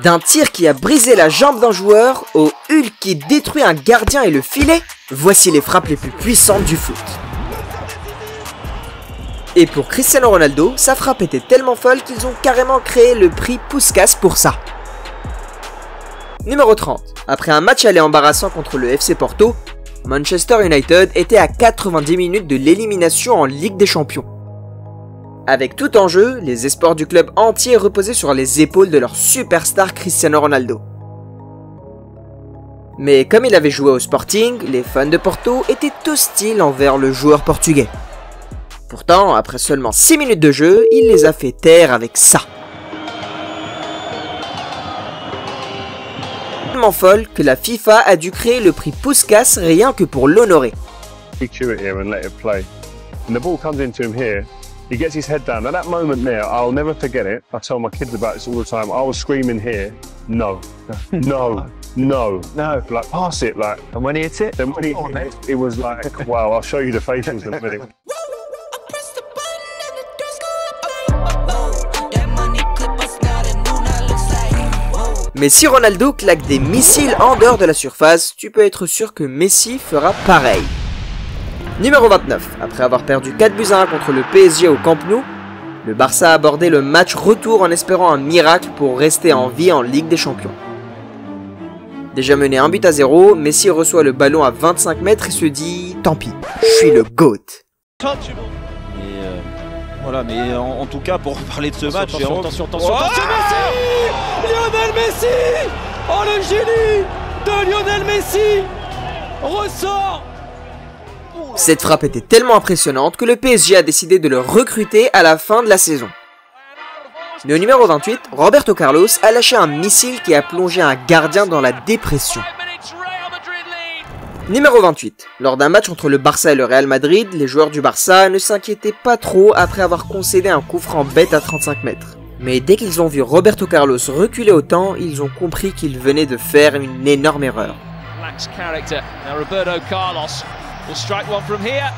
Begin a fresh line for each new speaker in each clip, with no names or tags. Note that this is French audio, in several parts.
D'un tir qui a brisé la jambe d'un joueur au Hulk qui détruit un gardien et le filet, voici les frappes les plus puissantes du foot. Et pour Cristiano Ronaldo, sa frappe était tellement folle qu'ils ont carrément créé le prix Puskás pour ça. Numéro 30. Après un match aller embarrassant contre le FC Porto, Manchester United était à 90 minutes de l'élimination en Ligue des Champions. Avec tout en jeu, les espoirs du club entier reposaient sur les épaules de leur superstar Cristiano Ronaldo. Mais comme il avait joué au Sporting, les fans de Porto étaient hostiles envers le joueur portugais. Pourtant, après seulement 6 minutes de jeu, il les a fait taire avec ça. Tellement folle que la FIFA a dû créer le prix Puskás rien que pour l'honorer.
He gets his head down. At that moment there, I'll never forget it. I tell my kids about this all the time. I was screaming here, no, no, no, no. Like, pass it, like.
And when he hit it?
Then when he hit it, it was like, wow, I'll show you the facials in a minute.
Mais si Ronaldo claque des missiles en dehors de la surface, tu peux être sûr que Messi fera pareil. Numéro 29. Après avoir perdu 4-1 contre le PSG au Camp Nou, le Barça a abordé le match retour en espérant un miracle pour rester en vie en Ligue des Champions. Déjà mené 1-0, Messi reçoit le ballon à 25 mètres et se dit « Tant pis, je suis le GOAT ».
Voilà, mais en tout cas, pour parler de ce match...
Attention, Messi! Lionel Messi! Oh, le génie de Lionel Messi ressort!
Cette frappe était tellement impressionnante que le PSG a décidé de le recruter à la fin de la saison. Mais au numéro 28, Roberto Carlos a lâché un missile qui a plongé un gardien dans la dépression. Numéro 28. Lors d'un match entre le Barça et le Real Madrid, les joueurs du Barça ne s'inquiétaient pas trop après avoir concédé un coup franc bête à 35 mètres. Mais dès qu'ils ont vu Roberto Carlos reculer autant, ils ont compris qu'il venait de faire une énorme erreur.
Will strike one from here.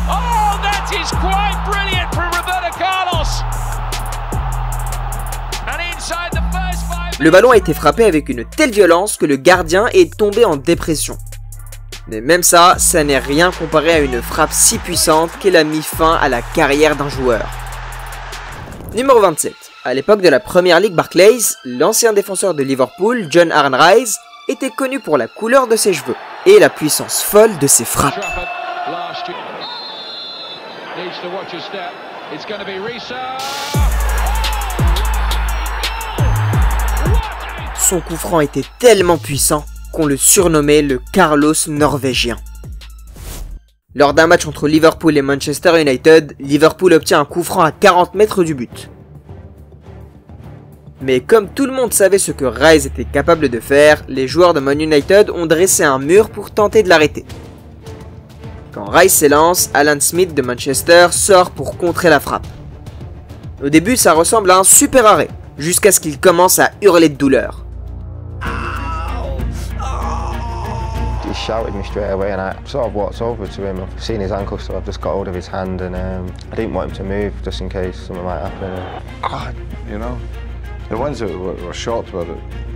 Oh, that is quite brilliant from Roberto Carlos. And inside the first 5
Le ballon a été frappé avec une telle violence que le gardien est tombé en dépression. Mais même ça n'est rien comparé à une frappe si puissante qu'elle a mis fin à la carrière d'un joueur. Numéro 27. À l'époque de la première ligue Barclays, l'ancien défenseur de Liverpool, John Arne Rice, était connu pour la couleur de ses cheveux et la puissance folle de ses frappes. Son coup franc était tellement puissant qu'on le surnommait le Carlos norvégien. Lors d'un match entre Liverpool et Manchester United, Liverpool obtient un coup franc à 40 mètres du but. Mais comme tout le monde savait ce que Rice était capable de faire, les joueurs de Man United ont dressé un mur pour tenter de l'arrêter. Quand Rice s'élance, Alan Smith de Manchester sort pour contrer la frappe. Au début, ça ressemble à un super arrêt, jusqu'à ce qu'il commence à hurler de douleur.
He shouted me straight away and I sort of walked over to him. I've seen his ankle, so I've just got hold of his hand and I didn't want him to move just in case something might happen.
God, you know. The ones that were shocked were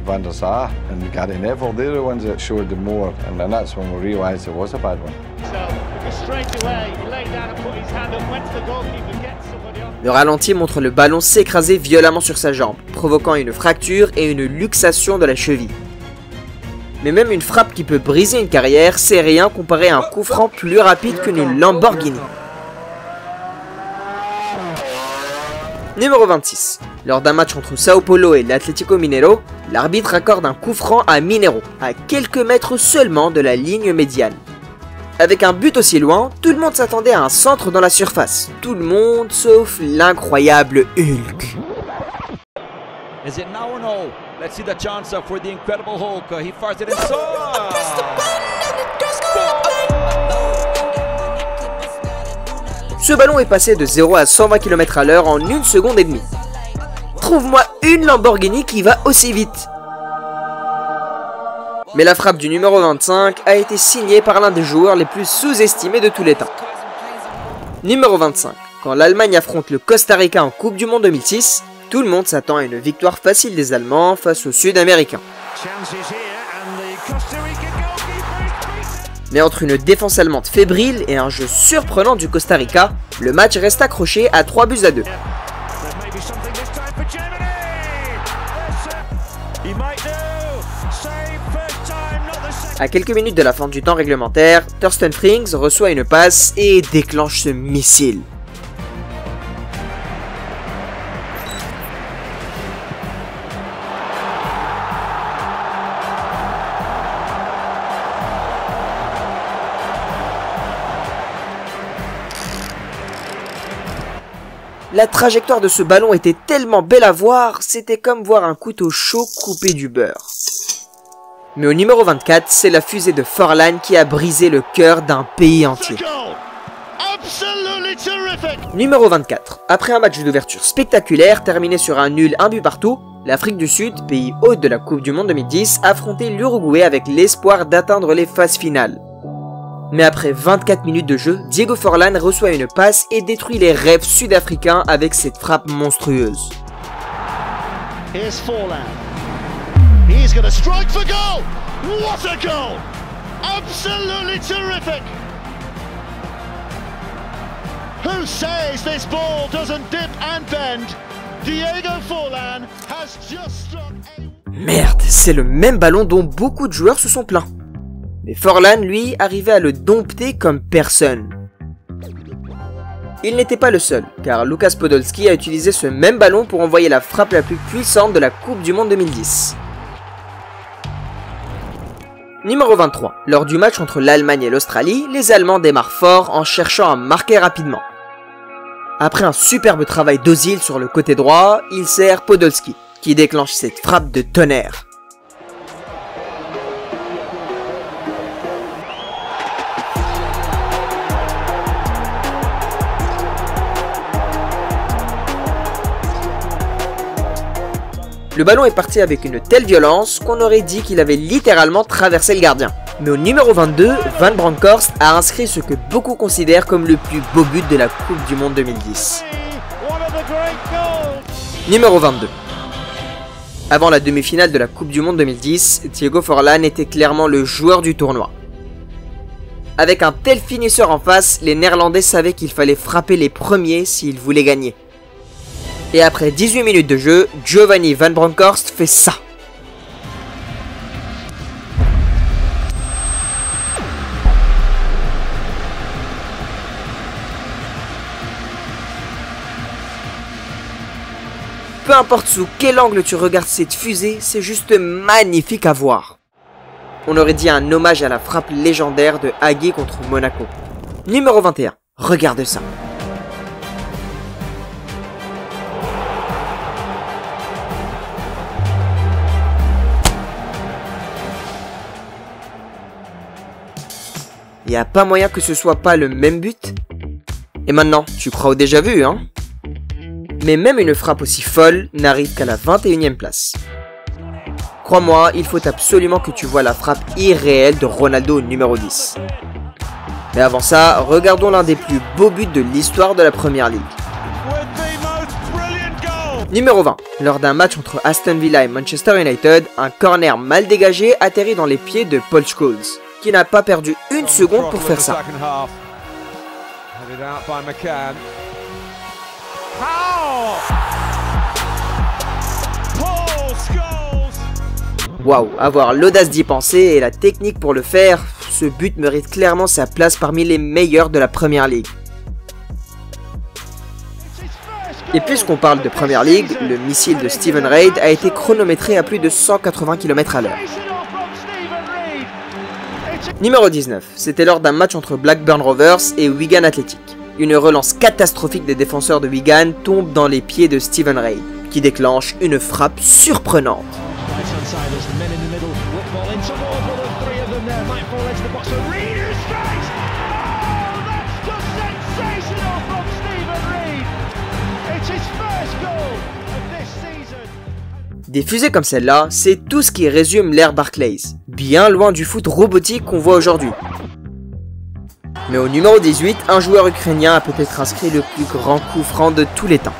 Van der Sar and Gary Neville. They're the ones that showed the more, and then that's when we realised it was a bad one.
Le ralenti montre le ballon s'écraser violemment sur sa jambe, provoquant une fracture et une luxation de la cheville. Mais même une frappe qui peut briser une carrière, c'est rien comparé à un coup franc plus rapide qu'une Lamborghini. Numéro 26. Lors d'un match entre Sao Paulo et l'Atlético Mineiro, l'arbitre accorde un coup franc à Mineiro, à quelques mètres seulement de la ligne médiane. Avec un but aussi loin, tout le monde s'attendait à un centre dans la surface. Tout le monde sauf l'incroyable Hulk.
Is it now or no? Let's see the chance for the incredible Hulk. He fires it inside.
Ce ballon est passé de 0 à 120 km à l'heure en 1 seconde et demie. Trouve-moi une Lamborghini qui va aussi vite. Mais la frappe du numéro 25 a été signée par l'un des joueurs les plus sous-estimés de tous les temps. Numéro 25. Quand l'Allemagne affronte le Costa Rica en Coupe du Monde 2006, Tout le monde s'attend à une victoire facile des Allemands face aux Sud-Américains. Mais entre une défense allemande fébrile et un jeu surprenant du Costa Rica, le match reste accroché à 3-2. À quelques minutes de la fin du temps réglementaire, Thorsten Frings reçoit une passe et déclenche ce missile. La trajectoire de ce ballon était tellement belle à voir, c'était comme voir un couteau chaud couper du beurre. Mais au numéro 24, c'est la fusée de Forlan qui a brisé le cœur d'un pays entier. Numéro 24. Après un match d'ouverture spectaculaire terminé sur un nul 1 but partout, l'Afrique du Sud, pays hôte de la Coupe du Monde 2010, affrontait l'Uruguay avec l'espoir d'atteindre les phases finales. Mais après 24 minutes de jeu, Diego Forlan reçoit une passe et détruit les rêves sud-africains avec cette frappe monstrueuse.
Here's Forlan. He's going to strike for goal. What a goal! Absolutely terrific. Who says this ball doesn't dip and bend? Diego Forlan has just struck a...
Merde, c'est le même ballon dont beaucoup de joueurs se sont plaints. Mais Forlan, lui, arrivait à le dompter comme personne. Il n'était pas le seul, car Lukas Podolski a utilisé ce même ballon pour envoyer la frappe la plus puissante de la Coupe du Monde 2010. Numéro 23. Lors du match entre l'Allemagne et l'Australie, les Allemands démarrent fort en cherchant à marquer rapidement. Après un superbe travail d'Ozil sur le côté droit, il sert Podolski, qui déclenche cette frappe de tonnerre. Le ballon est parti avec une telle violence qu'on aurait dit qu'il avait littéralement traversé le gardien. Mais au numéro 22, Van Bronckhorst a inscrit ce que beaucoup considèrent comme le plus beau but de la Coupe du Monde 2010. Numéro 22. Avant la demi-finale de la Coupe du Monde 2010, Diego Forlan était clairement le joueur du tournoi. Avec un tel finisseur en face, les Néerlandais savaient qu'il fallait frapper les premiers s'ils voulaient gagner. Et après 18 minutes de jeu, Giovanni Van Bronckhorst fait ça. Peu importe sous quel angle tu regardes cette fusée, c'est juste magnifique à voir. On aurait dit un hommage à la frappe légendaire de Hagi contre Monaco. Numéro 21, regarde ça. Y a pas moyen que ce soit pas le même but? Et maintenant, tu crois au déjà vu, hein? Mais même une frappe aussi folle n'arrive qu'à la 21e place. Crois-moi, il faut absolument que tu vois la frappe irréelle de Ronaldo au numéro 10. Mais avant ça, regardons l'un des plus beaux buts de l'histoire de la Première Ligue. Numéro 20. Lors d'un match entre Aston Villa et Manchester United, un corner mal dégagé atterrit dans les pieds de Paul Scholes, qui n'a pas perdu une seconde pour faire ça. Waouh, avoir l'audace d'y penser et la technique pour le faire, ce but mérite clairement sa place parmi les meilleurs de la Première Ligue. Et puisqu'on parle de Première Ligue, le missile de Stephen Reid a été chronométré à plus de 180 km/h. Numéro 19, c'était lors d'un match entre Blackburn Rovers et Wigan Athletic. Une relance catastrophique des défenseurs de Wigan tombe dans les pieds de Stephen Reid, qui déclenche une frappe surprenante. Des fusées comme celle-là, c'est tout ce qui résume l'ère Barclays, bien loin du foot robotique qu'on voit aujourd'hui. Mais au numéro 18, un joueur ukrainien a peut-être inscrit le plus grand coup franc de tous les temps.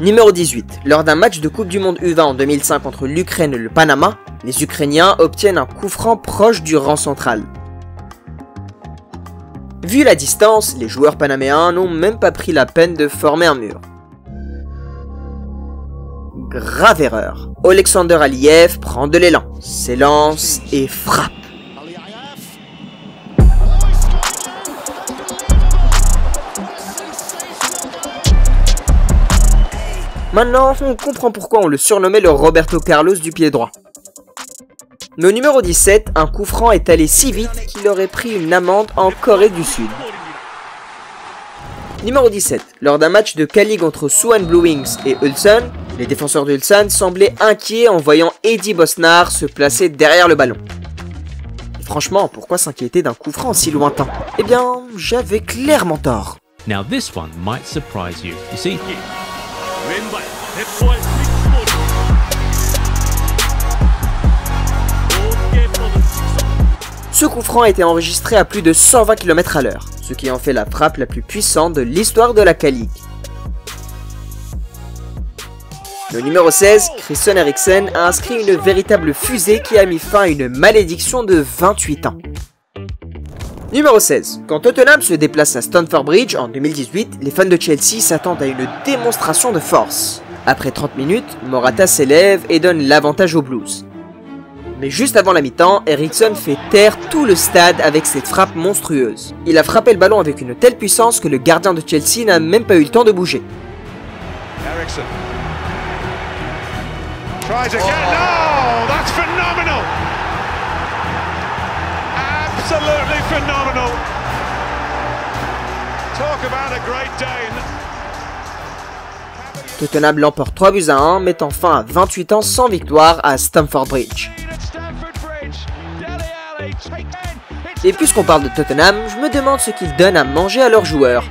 Numéro 18. Lors d'un match de Coupe du Monde U20 en 2005 entre l'Ukraine et le Panama, les Ukrainiens obtiennent un coup franc proche du rang central. Vu la distance, les joueurs panaméens n'ont même pas pris la peine de former un mur. Grave erreur. Alexander Aliev prend de l'élan, s'élance et frappe. Maintenant, on comprend pourquoi on le surnommait le Roberto Carlos du pied droit. Mais au numéro 17, un coup franc est allé si vite qu'il aurait pris une amende en Corée du Sud. Numéro 17. Lors d'un match de K-League entre Suwon Blue Wings et Ulsan, les défenseurs de Ulsan semblaient inquiets en voyant Eddie Bosnar se placer derrière le ballon. Et franchement, pourquoi s'inquiéter d'un coup franc si lointain? Eh bien, j'avais clairement tort.
Now this one might surprise you. You see?
Ce coup franc a été enregistré à plus de 120 km/h, ce qui en fait la frappe la plus puissante de l'histoire de la K-League. Le numéro 16, Christian Eriksen, a inscrit une véritable fusée qui a mis fin à une malédiction de 28 ans. Numéro 16. Quand Tottenham se déplace à Stamford Bridge en 2018, les fans de Chelsea s'attendent à une démonstration de force. Après 30 minutes, Morata s'élève et donne l'avantage aux Blues. Mais juste avant la mi-temps, Eriksen fait taire tout le stade avec cette frappe monstrueuse. Il a frappé le ballon avec une telle puissance que le gardien de Chelsea n'a même pas eu le temps de bouger.
Eriksen. Tries again. Oh, that's phenomenal. Absolutely phenomenal. Talk about a great day.
Tottenham l'emporte 3-1, mettant fin à 28 ans sans victoire à Stamford Bridge. Et puisqu'on parle de Tottenham, je me demande ce qu'ils donnent à manger à leurs joueurs.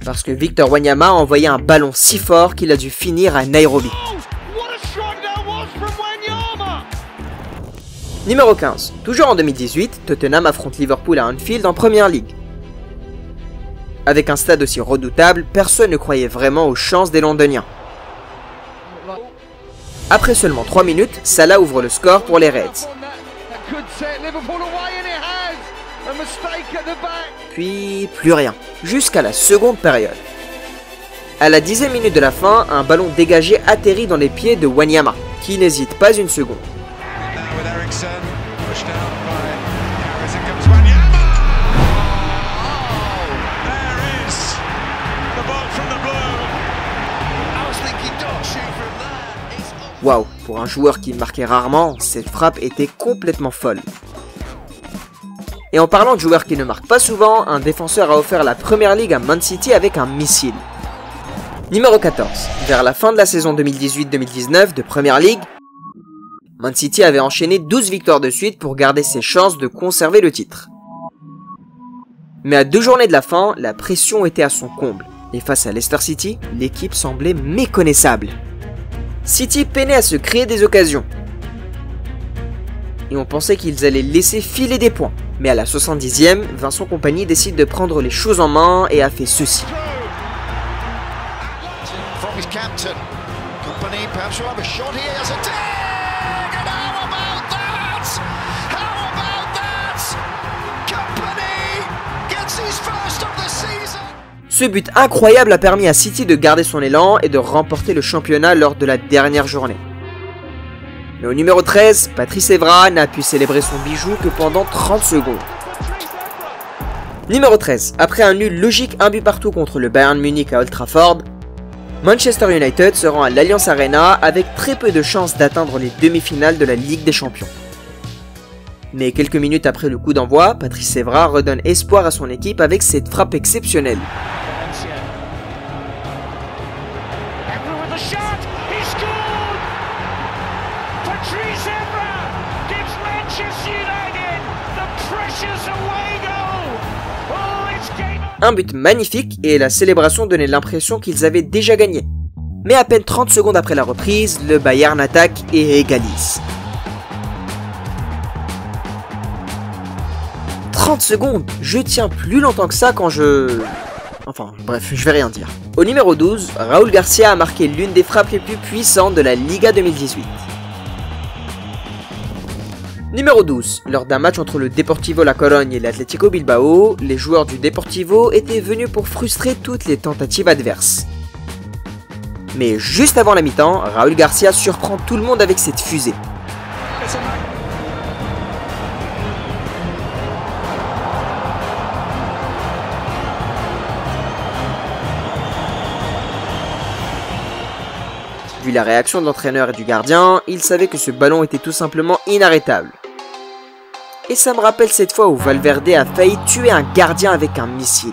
Parce que Victor Wanyama a envoyé un ballon si fort qu'il a dû finir à Nairobi. Numéro 15. Toujours en 2018, Tottenham affronte Liverpool à Anfield en Premier League. Avec un stade aussi redoutable, personne ne croyait vraiment aux chances des Londoniens. Après seulement 3 minutes, Salah ouvre le score pour les Reds. Puis plus rien, jusqu'à la seconde période. À la 10e minute de la fin, un ballon dégagé atterrit dans les pieds de Wanyama, qui n'hésite pas une seconde. Waouh, pour un joueur qui marquait rarement, cette frappe était complètement folle. Et en parlant de joueurs qui ne marquent pas souvent, un défenseur a offert la Premier League à Man City avec un missile. Numéro 14. Vers la fin de la saison 2018-2019 de Premier League, Man City avait enchaîné 12 victoires de suite pour garder ses chances de conserver le titre. Mais à 2 journées de la fin, la pression était à son comble. Et face à Leicester City, l'équipe semblait méconnaissable. City peinait à se créer des occasions. Et on pensait qu'ils allaient laisser filer des points. Mais à la 70e, Vincent Kompany décide de prendre les choses en main et a fait ceci. Ce but incroyable a permis à City de garder son élan et de remporter le championnat lors de la dernière journée. Mais au numéro 13, Patrice Evra n'a pu célébrer son bijou que pendant 30 secondes. Numéro 13, après un nul logique 1 but partout contre le Bayern Munich à Old Trafford, Manchester United se rend à l'Allianz Arena avec très peu de chances d'atteindre les demi-finales de la Ligue des Champions. Mais quelques minutes après le coup d'envoi, Patrice Evra redonne espoir à son équipe avec cette frappe exceptionnelle. Un but magnifique et la célébration donnait l'impression qu'ils avaient déjà gagné. Mais à peine 30 secondes après la reprise, le Bayern attaque et égalise. 30 secondes, je tiens plus longtemps que ça quand je... Enfin, bref, je vais rien dire. Au numéro 12, Raúl García a marqué l'une des frappes les plus puissantes de la Liga 2018. Numéro 12, lors d'un match entre le Deportivo La Corogne et l'Atlético Bilbao, les joueurs du Deportivo étaient venus pour frustrer toutes les tentatives adverses. Mais juste avant la mi-temps, Raúl García surprend tout le monde avec cette fusée. Vu la réaction de l'entraîneur et du gardien, il savait que ce ballon était tout simplement inarrêtable. Et ça me rappelle cette fois où Valverde a failli tuer un gardien avec un missile.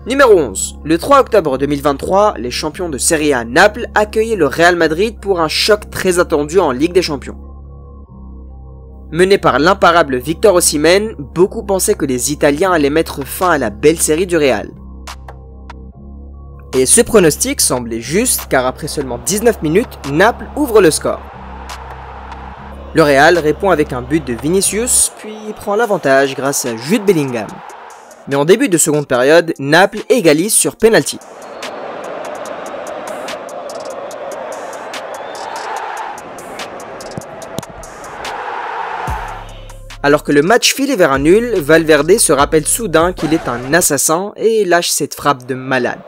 Numéro 11. Le 3 octobre 2023, les champions de Serie A Naples accueillaient le Real Madrid pour un choc très attendu en Ligue des Champions. Mené par l'imparable Victor Osimhen, beaucoup pensaient que les Italiens allaient mettre fin à la belle série du Real. Et ce pronostic semblait juste car après seulement 19 minutes, Naples ouvre le score. Le Real répond avec un but de Vinicius, puis prend l'avantage grâce à Jude Bellingham. Mais en début de seconde période, Naples égalise sur penalty. Alors que le match filait vers un nul, Valverde se rappelle soudain qu'il est un assassin et lâche cette frappe de malade.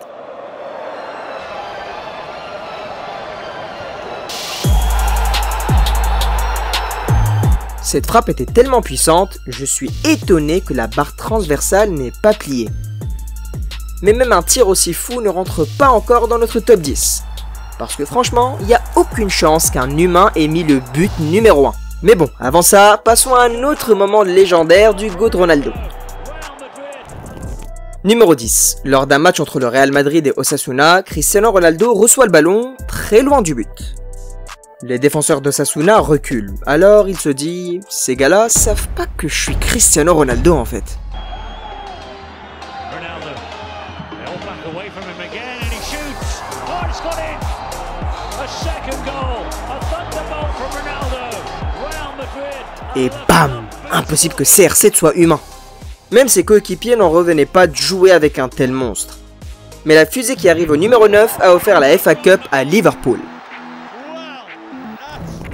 Cette frappe était tellement puissante, je suis étonné que la barre transversale n'ait pas plié. Mais même un tir aussi fou ne rentre pas encore dans notre top 10. Parce que franchement, il n'y a aucune chance qu'un humain ait mis le but numéro 1. Mais bon, avant ça, passons à un autre moment légendaire du GOAT Ronaldo. Numéro 10. Lors d'un match entre le Real Madrid et Osasuna, Cristiano Ronaldo reçoit le ballon très loin du but. Les défenseurs d'Osasuna reculent, alors il se dit « Ces gars-là savent pas que je suis Cristiano Ronaldo en fait ». Et bam! Impossible que CR7 soit humain. Même ses coéquipiers n'en revenaient pas de jouer avec un tel monstre. Mais la fusée qui arrive au numéro 9 a offert la FA Cup à Liverpool.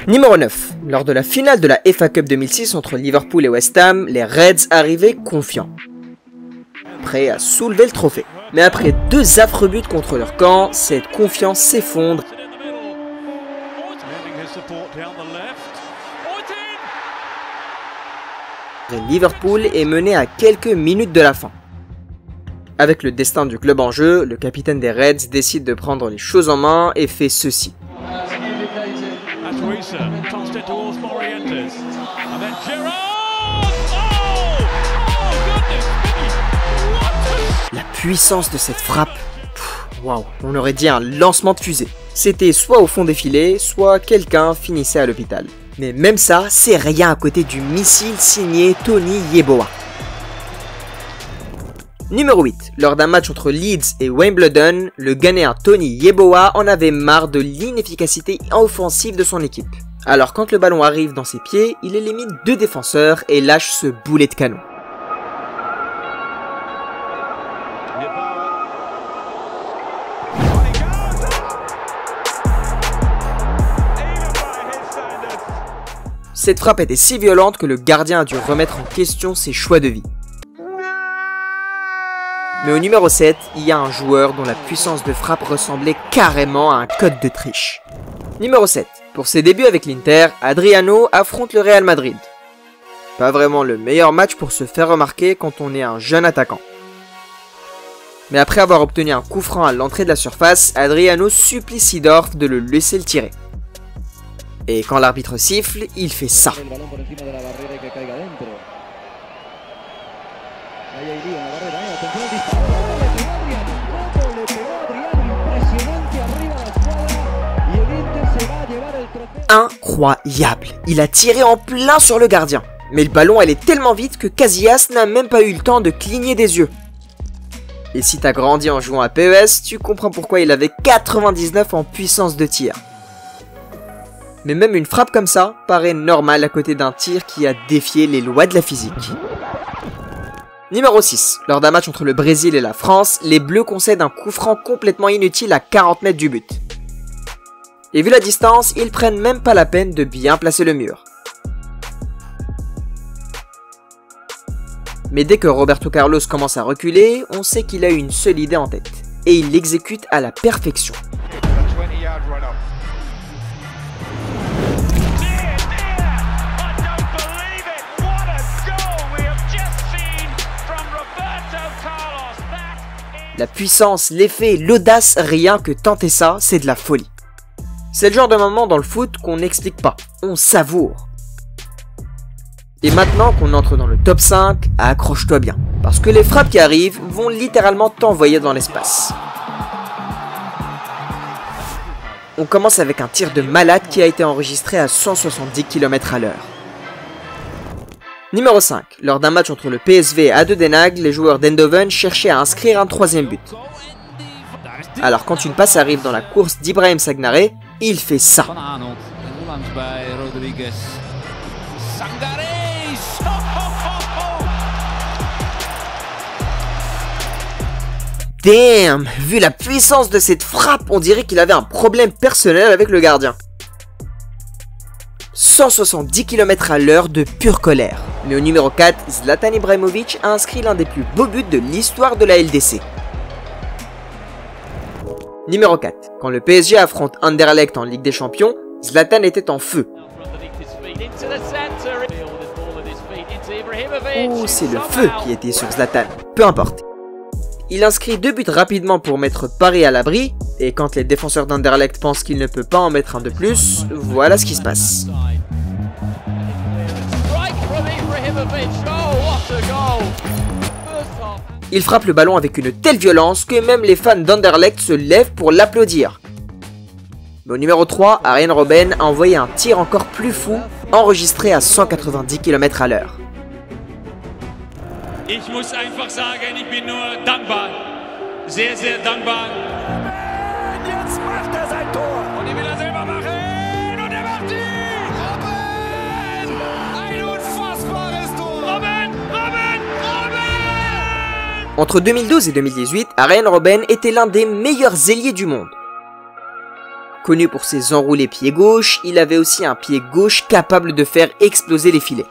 Numéro 9. Lors de la finale de la FA Cup 2006 entre Liverpool et West Ham, les Reds arrivaient confiants, prêts à soulever le trophée. Mais après 2 affreux buts contre leur camp, cette confiance s'effondre. Et Liverpool est mené à quelques minutes de la fin. Avec le destin du club en jeu, le capitaine des Reds décide de prendre les choses en main et fait ceci. La puissance de cette frappe, waouh, on aurait dit un lancement de fusée. C'était soit au fond des filets, soit quelqu'un finissait à l'hôpital. Mais même ça, c'est rien à côté du missile signé Tony Yeboah. Numéro 8. Lors d'un match entre Leeds et Wimbledon, le Ghanéen Tony Yeboah en avait marre de l'inefficacité offensive de son équipe. Alors quand le ballon arrive dans ses pieds, il élimine 2 défenseurs et lâche ce boulet de canon. Cette frappe était si violente que le gardien a dû remettre en question ses choix de vie. Mais au numéro 7, il y a un joueur dont la puissance de frappe ressemblait carrément à un code de triche. Numéro 7. Pour ses débuts avec l'Inter, Adriano affronte le Real Madrid. Pas vraiment le meilleur match pour se faire remarquer quand on est un jeune attaquant. Mais après avoir obtenu un coup franc à l'entrée de la surface, Adriano supplie Seedorf de le laisser le tirer. Et quand l'arbitre siffle, il fait ça. Incroyable! Il a tiré en plein sur le gardien. Mais le ballon allait tellement vite que Casillas n'a même pas eu le temps de cligner des yeux. Et si t'as grandi en jouant à PES, tu comprends pourquoi il avait 99 en puissance de tir. Mais même une frappe comme ça paraît normale à côté d'un tir qui a défié les lois de la physique. Numéro 6. Lors d'un match entre le Brésil et la France, les Bleus concèdent un coup franc complètement inutile à 40 mètres du but. Et vu la distance, ils prennent même pas la peine de bien placer le mur. Mais dès que Roberto Carlos commence à reculer, on sait qu'il a une seule idée en tête. Et il l'exécute à la perfection. La puissance, l'effet, l'audace, rien que tenter ça, c'est de la folie. C'est le genre de moment dans le foot qu'on n'explique pas, on savoure. Et maintenant qu'on entre dans le top 5, accroche-toi bien. Parce que les frappes qui arrivent vont littéralement t'envoyer dans l'espace. On commence avec un tir de malade qui a été enregistré à 170 km/h. Numéro 5. Lors d'un match entre le PSV et ADO Den Haag, les joueurs d'Eindhoven cherchaient à inscrire un troisième but. Alors quand une passe arrive dans la course d'Ibrahim Sagnare, il fait ça. Damn! Vu la puissance de cette frappe, on dirait qu'il avait un problème personnel avec le gardien. 170 km/h de pure colère. Mais au numéro 4, Zlatan Ibrahimovic a inscrit l'un des plus beaux buts de l'histoire de la LDC. Numéro 4. Quand le PSG affronte Anderlecht en Ligue des Champions, Zlatan était en feu. Oh, c'est le feu qui était sur Zlatan. Peu importe. Il inscrit 2 buts rapidement pour mettre Paris à l'abri, et quand les défenseurs d'Anderlecht pensent qu'il ne peut pas en mettre un de plus, voilà ce qui se passe. Il frappe le ballon avec une telle violence que même les fans d'Anderlecht se lèvent pour l'applaudir. Mais au numéro 3, Arjen Robben a envoyé un tir encore plus fou, enregistré à 190 km/h.
Ich muss einfach sagen, ich bin nur dankbar. Sehr, sehr dankbar. Jetzt macht sein Tor. Und il will selber machen. Und macht die. Robben! Ein unfassbares Tor. Robben! Robben! Robben!
Entre 2012 et 2018, Arjen Robben était l'un des meilleurs ailiers du monde. Connu pour ses enroulés pied gauche, il avait aussi un pied gauche capable de faire exploser les filets.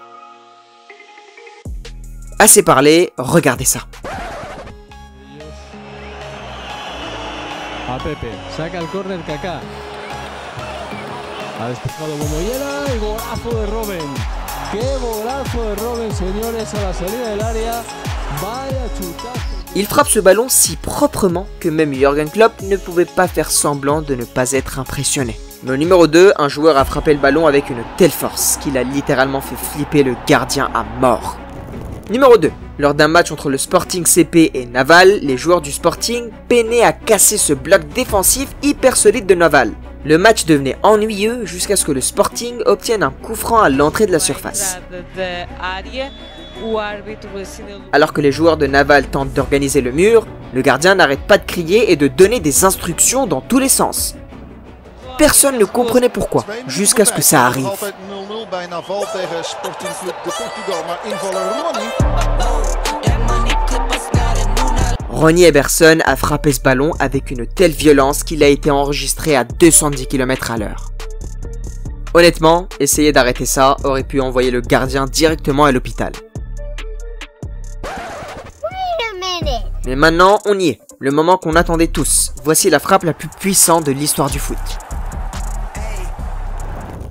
Assez parlé, regardez ça.
A Pepe, saca el córner Kaká. Ha despejado Momoyela y golazo de Robben. Qué golazo de Robben, señores, a la salida del área. Vaya chutazo.
Il frappe ce ballon si proprement que même Jürgen Klopp ne pouvait pas faire semblant de ne pas être impressionné. Mais au numéro 2, un joueur a frappé le ballon avec une telle force qu'il a littéralement fait flipper le gardien à mort. Numéro 2. Lors d'un match entre le Sporting CP et Naval, les joueurs du Sporting peinaient à casser ce bloc défensif hyper solide de Naval. Le match devenait ennuyeux jusqu'à ce que le Sporting obtienne un coup franc à l'entrée de la surface. Alors que les joueurs de Naval tentent d'organiser le mur, le gardien n'arrête pas de crier et de donner des instructions dans tous les sens. Personne ne comprenait pourquoi, jusqu'à ce que ça arrive. Ronnie Eberson a frappé ce ballon avec une telle violence qu'il a été enregistré à 210 km/h. Honnêtement, essayer d'arrêter ça aurait pu envoyer le gardien directement à l'hôpital. Mais maintenant, on y est. Le moment qu'on attendait tous. Voici la frappe la plus puissante de l'histoire du foot.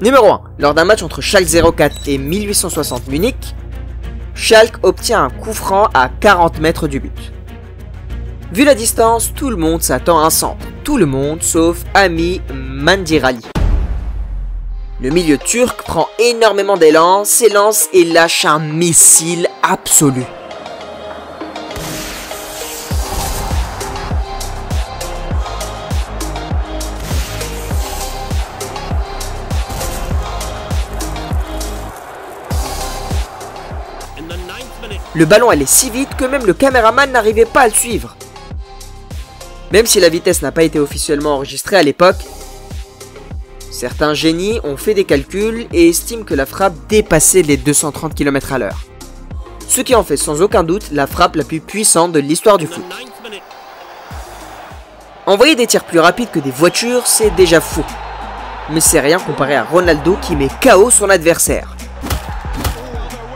Numéro 1. Lors d'un match entre Schalke 04 et 1860 Munich, Schalke obtient un coup franc à 40 mètres du but. Vu la distance, tout le monde s'attend à un centre. Tout le monde sauf Ami Mandirali. Le milieu turc prend énormément d'élan, s'élance et lâche un missile absolu. Le ballon allait si vite que même le caméraman n'arrivait pas à le suivre. Même si la vitesse n'a pas été officiellement enregistrée à l'époque, certains génies ont fait des calculs et estiment que la frappe dépassait les 230 km/h. ce qui en fait sans aucun doute la frappe la plus puissante de l'histoire du foot. Envoyer des tirs plus rapides que des voitures, c'est déjà fou. Mais c'est rien comparé à Ronaldo qui met KO son adversaire.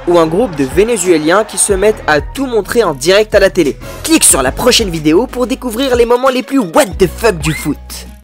Ou un groupe de Vénézuéliens qui se mettent à tout montrer en direct à la télé. Clique sur la prochaine vidéo pour découvrir les moments les plus what the fuck du foot.